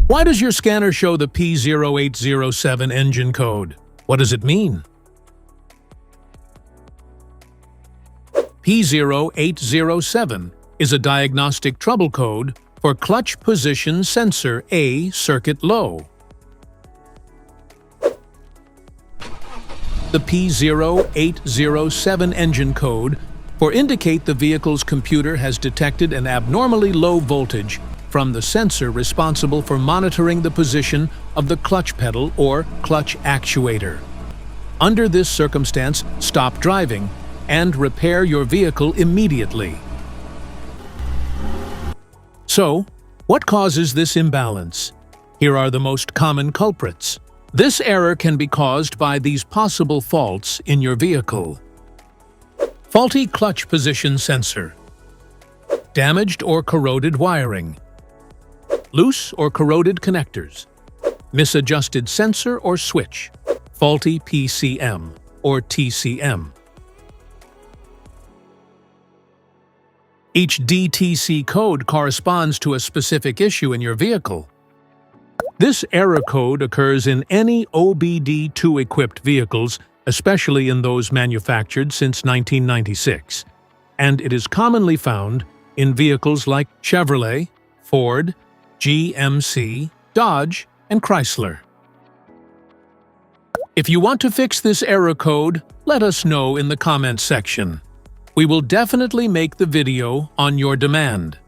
Why does your scanner show the P0807 engine code? What does it mean? P0807 is a diagnostic trouble code for clutch position sensor A circuit low. The P0807 engine code indicate the vehicle's computer has detected an abnormally low voltage from the sensor responsible for monitoring the position of the clutch pedal or clutch actuator. Under this circumstance, stop driving and repair your vehicle immediately. So, what causes this imbalance? Here are the most common culprits. This error can be caused by these possible faults in your vehicle. Faulty clutch position sensor. Damaged or corroded wiring. Loose or corroded connectors. Misadjusted sensor or switch. Faulty PCM or TCM. Each DTC code corresponds to a specific issue in your vehicle. This error code occurs in any OBD2-equipped vehicles, especially in those manufactured since 1996, and it is commonly found in vehicles like Chevrolet, Ford, GMC, Dodge, and Chrysler. If you want to fix this error code, let us know in the comments section. We will definitely make the video on your demand.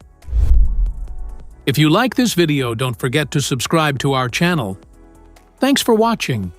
If you like this video, don't forget to subscribe to our channel. Thanks for watching.